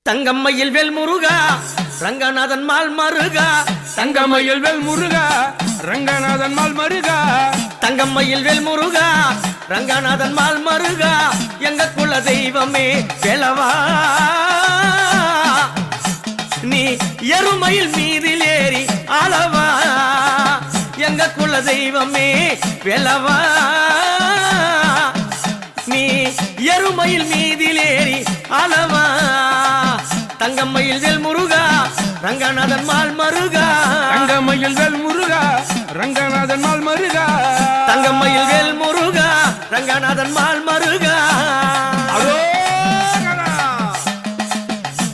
தங்கம்மையில் வேல் முருகா Ranganathan mall மருகா. தங்கம்மையில் வேல் முருகா Ranganathan mall மருகா. தங்கம்மையில் வேல் முருகா Ranganathan mall மருகா. எங்க குல தெய்வமே வேலவா, நீ எருமையில் மீதில் ஏறி ஆளவா. எங்க குல தெய்வமே வேலவா, நீ எருமையில் மீதில் ஏறி ஆளவா. தங்கம்மையில் வேல் முருகா ரங்கநாதன் மால் மருகா. தங்கம்மையில் வேல் முருகா ரங்கநாதன் மால் மருகா. தங்கம்மையில் வேல் முருகா ரங்கநாதன் மால் மருகா.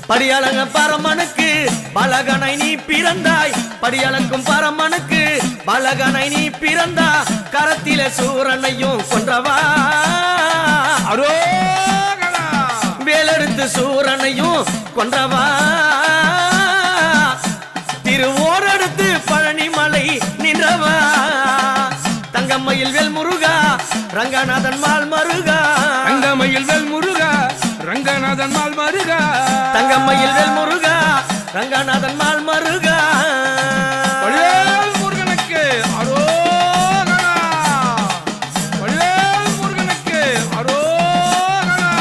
படியாளங்க பரமனுக்கு பலகனை நீ பிறந்தாய். படியாளங்கும் பரமனுக்கு பலகனை நீ பிறந்தா. கரத்தில சூரனையும் கொன்றவா, வேலெடுத்து சூரனையும் கொன்றவா. திருவோரெடுத்து பழனிமலை நின்றவா. தங்கம்மையில் வேல் முருகா ரங்கநாதன் மால் மருகா. தங்கம்மையில் வேல் முருகா ரங்கநாதன் மால் மருகா. தங்கம்மையில் வேல் முருகா ரங்கநாதன் மால் மருகா. முருகனுக்கு அரோகரா, முருகனுக்கு அரோகரா.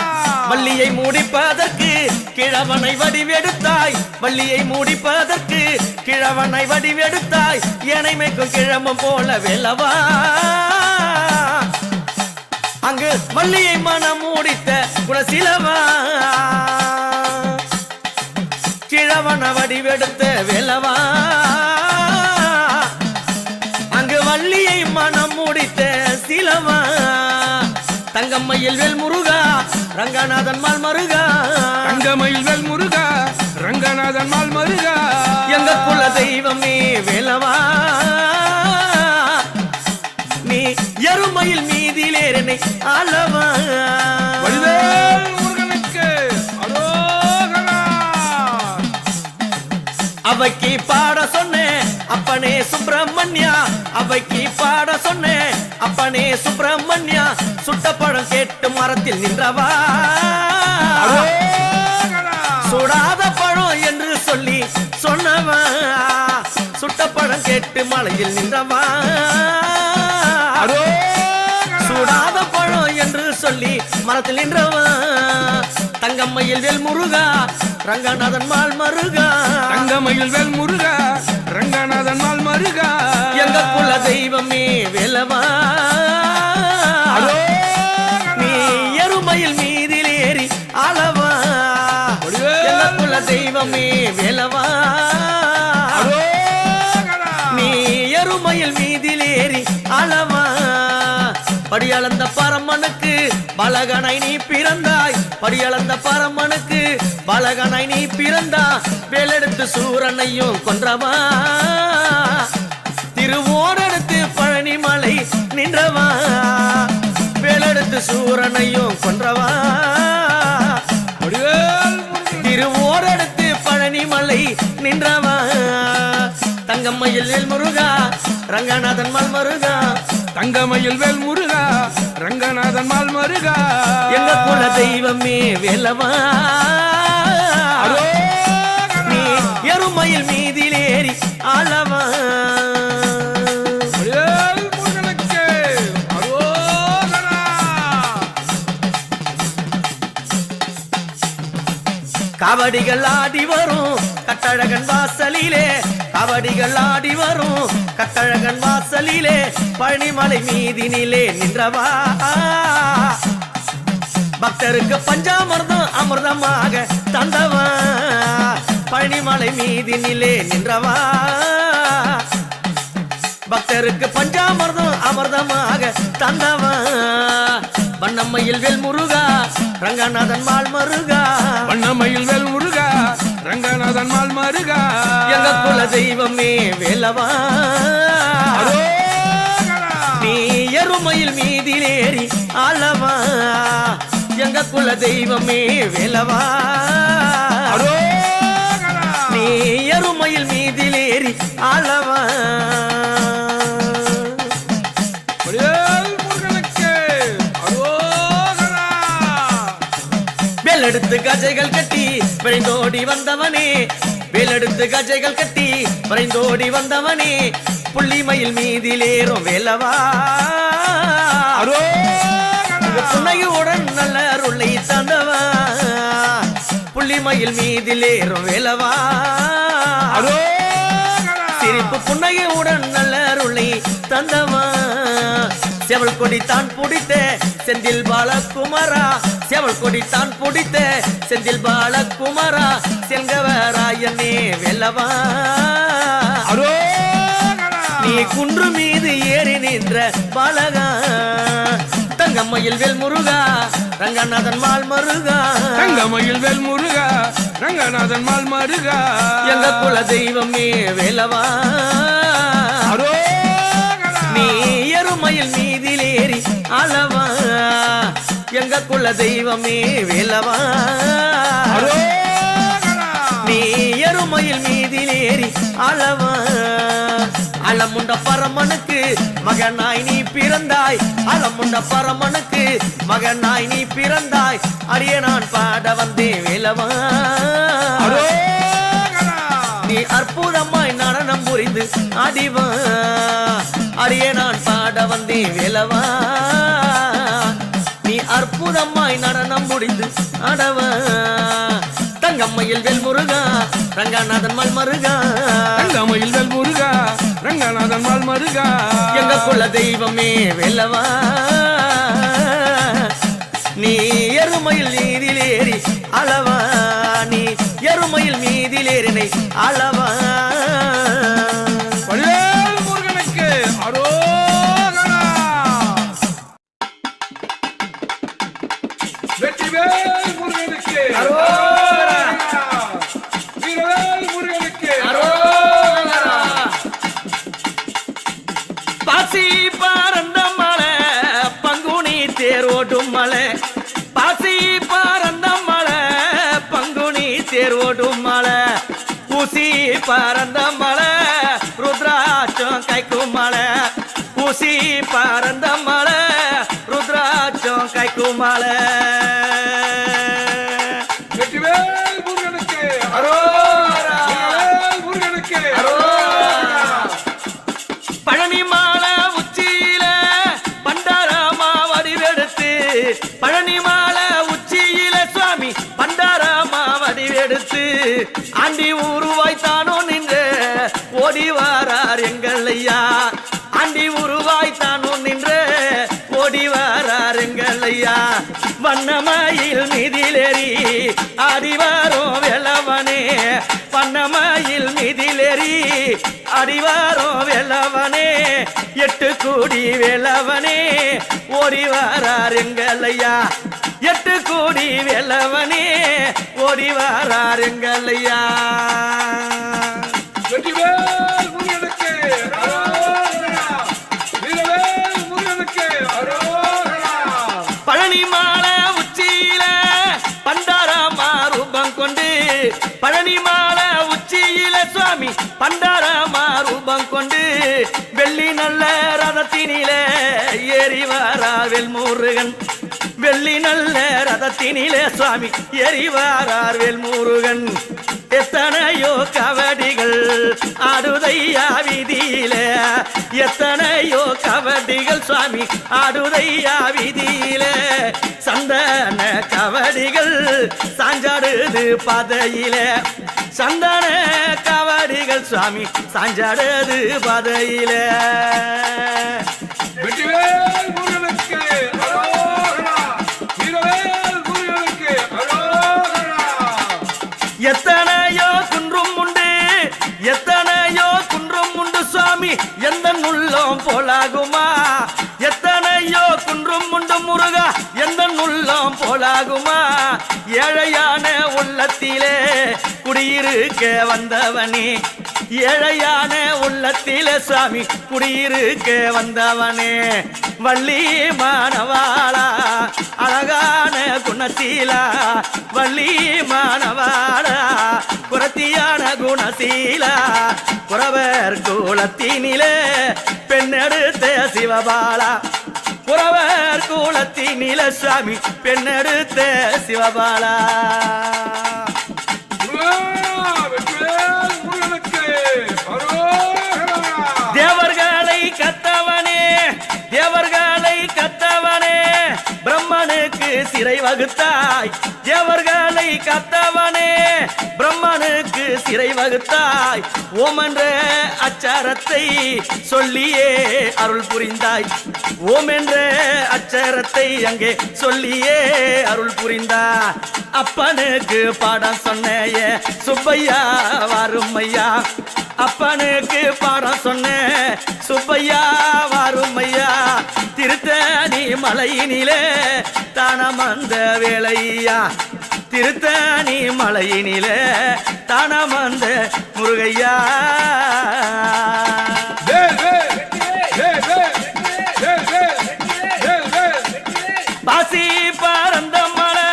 வள்ளியை மூடிப்பதற்கு கிழவனை வடிவெடுத்தாய். வள்ளியை மூடிப்பதற்கு கிழவனை வடிவெடுத்தாய். ஏனைமைக்கும் கிழமும் போல வேலவா, அங்கு வள்ளியை மனம் மூடித்த குணசிலவா. கிழவன வடிவெடுத்த வேலவா, அங்கு வள்ளியை மனம் மூடித்த சிலவா. தங்கம்மையில் வேல் முருகா ரங்கநாதன் மால் மருகா. தங்கம்மையில் வேல் முருகா ரங்கநாதன் மால் மருகா. எங்க குல தெய்வமே வேலவா, நீ எருமையில் மீதிலேறனை ஆளவா. முருகனுக்கு அரோகரா. அவைக்கு பாட சொன்னேன் அப்பனே சுப்பிரமணியா. அவைக்கு பாட சொன்னேன் அப்பனே சுப்பிரமணியா. சுட்ட பழம் கேட்டு மரத்தில் நின்றவா, சுடாத பழம் என்று சொல்லி சொன்னவா. சுட்ட பழம் கேட்டு மலையில் நின்றவா, சுடாத பழம் என்று சொல்லி மரத்தில் நின்றவா. தங்கம்மையில் வேல் முருகா ரங்கநாதன் மால் மருகா. தங்கம்மையில் வேல் முருகா ரங்கநாதன் மால் மருகா. எங்க குல தெய்வமே வேலவா, நீ எருமையில் மீதில் ஏறி ஆளவா. எங்க குல தெய்வமே வேலவா, நீ எருமையில் மீதில் ஏறி ஆளவா. படியளந்த பரமனுக்கு பலகனை நீ பிறந்தாய். படியளந்த பரமனுக்கு பலகனை நீ பிறந்தா. வேலெடுத்து சூரனையும் கொன்றவா, திருவோரெடுத்து பழனிமலை நின்றவா. வேலெடுத்து சூரனையும் கொன்றவா, திருவோரெடுத்து பழனிமலை நின்றவா. தங்கம்மையில் வேல் முருகா ரங்கநாதன் மால் மருகா. தங்கம்மையில் வேல் முருகா ரங்கநாதன் மால் மருகா. எங்க குல தெய்வமே வேலவா, நீ எருமையில் மீதில் ஏறி ஆளவா. முருகனுக்கு அரோகரா. காவடிகள் ஆடி வரும் கட்டழகன் வாசலிலே. காவடிகள் ஆடி வரும் கட்டழகன் வாசலிலே. பழனிமலை மீதினிலே நின்றவா, பக்தருக்கு பஞ்சாமிர்தம் அமிர்தமாக தந்தவா. பழனிமலை மீதினிலே நின்றவா, பக்தருக்கு பஞ்சாமிர்தம் அமிர்தமாக தந்தவா. வண்ணம்மையில் வேல் முருகா ரங்கநாதன் மால் மருகா. வண்ணம்மையில் வேல் முருகா ரங்கநாதன் மால் மருகா. எங்க குல தெய்வமே வேலவா, நீ எருமையில் மீதில் ஏறி ஆளவா. எங்க குல தெய்வமே வேலவா, நீ எருமையில் மீதில் ஏறி ஆளவா. முருகனுக்கு அரோகரா. வேலெடுத்து கஜைகள் கட்டி விரைந்தோடி வந்தவனே வேலெடுத்து கஜைகள் கட்டி விரைந்தோடி வந்தவனே புள்ளிமயில் மீதிலேறும் வேலவா புன்னையுடன் நல்ல அருளை தந்தவா புள்ளிமயில் மீதிலேறும் வேலவா சிரிப்பு புன்னையுடன் நல்ல அருளை தந்தவா செவல் கொடி தான் பிடித்த செந்தில் பாலகுமாரா செவல் கொடி தான் பிடித்த செந்தில் பாலகுமாரா செங்கவராயனே வெல்லவா நீ குன்று மீது ஏறி நின்ற பாலகா தங்கம்மையில் வேல் முருகா ரங்கநாதன் மால் மருகா தங்கமயில் வேல் முருகா ரங்கநாதன் மால் மருகா எங்க குல தெய்வமே வேலவா நீ எருமையில் மீதிலேறி அளவா எங்க குல தெய்வமே வேலவா நீ எருமையில் மீதிலேறி அளவா அளமுண்ட பரமனுக்கு மகனாய் நீ பிறந்தாய் அளமுண்ட பரமனுக்கு மகனாய் நீ பிறந்தாய் அரிய நான் பாட வந்தே வேலவா நீ அற்புதமாய் நடனம் புரிந்து ஆடிவா அரிய நான் பாட வந்தே வேலவா நீ அற்புதமாய் நடனம் முடிந்து ஆடவா தங்கம்மையில் வேல் முருகா ரங்கநாதன் மால் மருகா தங்கமயில் வேல் முருகா ரங்கநாதன் மால் மருகா எங்க குல தெய்வமே வெல்லவா நீ எருமையில் மீதிலேறி அளவா நீ எருமையில் மீதிலேறினை அளவா வடிவேல் முருகனுக்கு அரோகரா வெற்றிவேல் முருகனுக்கு அரோகரா வீரவேல் முருகனுக்கு அரோகரா பாசி பறந்த மலை பங்குனி தேரோடும் மலை பாசி பறந்த மலை பங்குனி தேரோடும் மலை ஊசி பறந்த மலை ருத்ராட்சம் கைக்கும் மலை ஊசி பறந்த மலை ருத்ராட்சம் கைக்கும் மலை வெற்றிவேல் முருகனுக்கு அரோகரா வீரவேல் முருகனுக்கு அரோகரா பழனி மாலை உச்சியில பண்டாரமா வடிவெடுத்து பழனி மாலை உச்சியில சுவாமி பண்டாரமா வடிவெடுத்து ஆண்டி உருவாய் தானோ நின்று ஓடி வாரார் எங்கள் ஐயா ஆண்டி உருவாய் தானோ நின்று ஓடி வாரார் எங்கள் ஐயா வண்ணமயில் மீதிலேறி ஆடிவாரோ வெள்ளவனே வண்ணமயில் மீதிலேறி அடிவாரோ வெள்ளவனே எட்டு கூடி வெள்ளவனே ஓடி வாரார் எங்கள் ஐயா எட்டு கூடி வெள்ளவனே ஓடி வாரார் எங்கள் ஐயா வெற்றிவேல் முருகனுக்கு அரோகரா வீரவேல் முருகனுக்கு அரோகரா பழனி மாலை உச்சியில பண்டாரமா ரூபம் கொண்டு பழனி மாலை உச்சியில சுவாமி பண்டாரமா ரூபம் கொண்டு வெள்ளி நல்ல ரதத்தினிலே ஏறி வாரார் முருகன் வெள்ளி நல்ல ரதத்தினிலே சுவாமி ஏறி வாரார் முருகன் எத்தனையோ கவடிகள் ஆடுதையா வீதியில எத்தனையோ கவடிகள் சுவாமி ஆடுதையா வீதியில சந்தன கவடிகள் சாஞ்சாடுது பாதையில சந்தன கவடிகள் சுவாமி சாஞ்சாடுது பாதையில வெற்றிவேல் முருகனுக்கு அரோகரா வீரவேல் முருகனுக்கு அரோகரா எத்தனையோ குன்றும் உண்டு எத்தனையோ குன்றும் உண்டு சுவாமி எந்த உள்ளம் போலாகுமா எத்தனையோ குன்றும் உண்டு முருகா எந்த உள்ளம் போலாகுமா ஏழையான உள்ளத்திலே குடியிருக்க வந்தவனே ஏழையான உள்ளத்திலே சுவாமி குடியிருக்க வந்தவனே வள்ளி மானவாளா அழகான குணசீலா வள்ளி மானவாளா குரத்தியான குணசீலா குறவர் குலத்தினிலே பெண்ணெடுத்த சிவபாலா குறவர் குலத்தினிலே சுவாமி பெண்ணெடுத்த சிவபாலா சிறை வகுத்தாய் தேவர்களை காத்தவனே பிரம்மனுக்கு சிறை வகுத்தாய் ஓம் என்ற அச்சாரத்தை சொல்லியே அருள் புரிந்தாய் ஓம் என்ற அச்சரத்தை அங்கே சொல்லியே அருள் புரிந்தாய் அப்பனுக்கு பாடம் சொன்னைய சுப்பையா வாருமையா அப்பனுக்கு பாடம் சொன்ன சுப்பையா வாருமையா திருத்தணி மலையினிலே தானமந்த வேளையா திருத்தணி மலையினிலே தானமந்த முருகையா பாசி பறந்த மலை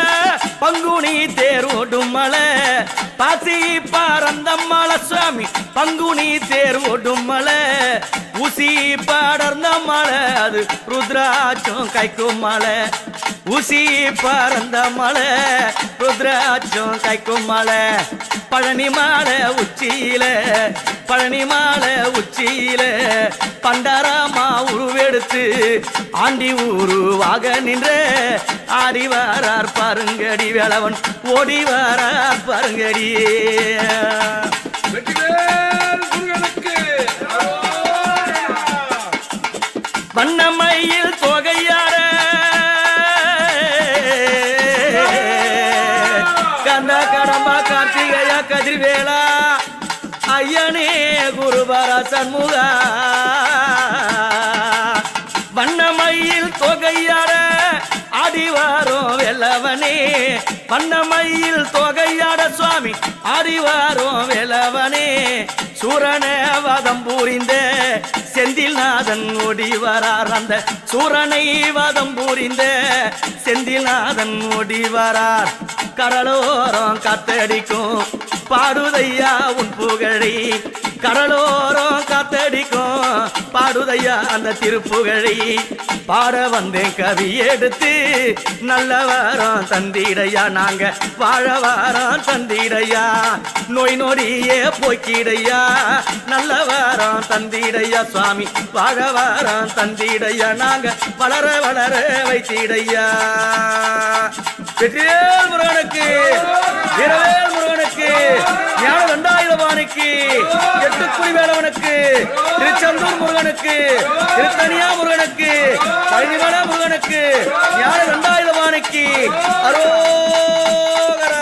பங்குனி தேர் ஓடும் மலை பாசி பறந்த மலை சுவாமி பங்குனி தேர் ஓடும் மலை ஊசி படர்ந்த மலை அது ருத்ராட்சம் கைக்கும் மலை ஊசி பறந்த மலை ருத்ராட்சம் கைக்கும் மலை பழனி மாலை உச்சியில பழனி மாலை உச்சியில பண்டாரமா உருவெடுத்து ஆண்டி உருவாக நின்ற ஆடி வரார் பாருங்கடி வேளவன் ஓடி வரார் பாருங்கடி வண்ணமையில் தொகையார கந்தா கடம்பா கார்த்திகையா கதிர்வேளா ஐயனே குருபர சண்முகா வண்ணமையில் தொகையார ஆடிவாரோம் வெல்லவனே வண்ணமையில் தொகையாட சுவாமி ஆடிவாரோம் வெல்லவனே சூரனே வதம் பூரிந்த செந்தில்நாதன் ஓடி வரார் அந்த சூரனை வதம் பூரிந்த செந்தில்நாதன் ஓடி வரார் கடலோரம் காத்தடிக்கும் பாடுதையா உன் புகழை கடலோரம் காத்தடிக்கும் பாடுதையா அந்த திருப்புகழை பாட வந்தேன் கவி எடுத்து நல்ல வாரம் தந்திடையா நாங்க வாழ வாரம் தந்திடையா நோய் நொடியே போக்கிடையா நல்ல வாரம் தந்திடையா சுவாமி வாழ வாரம் தந்திடையா நாங்க வளர வளர வைத்திடையா வெற்றிவேல் முருகனுக்கு வீரவேல் முருகனுக்கு ஞான தண்டாயுதபாணிக்கு எட்டுக்குடி வேலவனுக்கு திருச்செந்தூர் முருகனுக்கு திருத்தணியா முருகனுக்கு பழனிமலை முருகனுக்கு ஞான தண்டாயுதபாணிக்கு அரோகரா.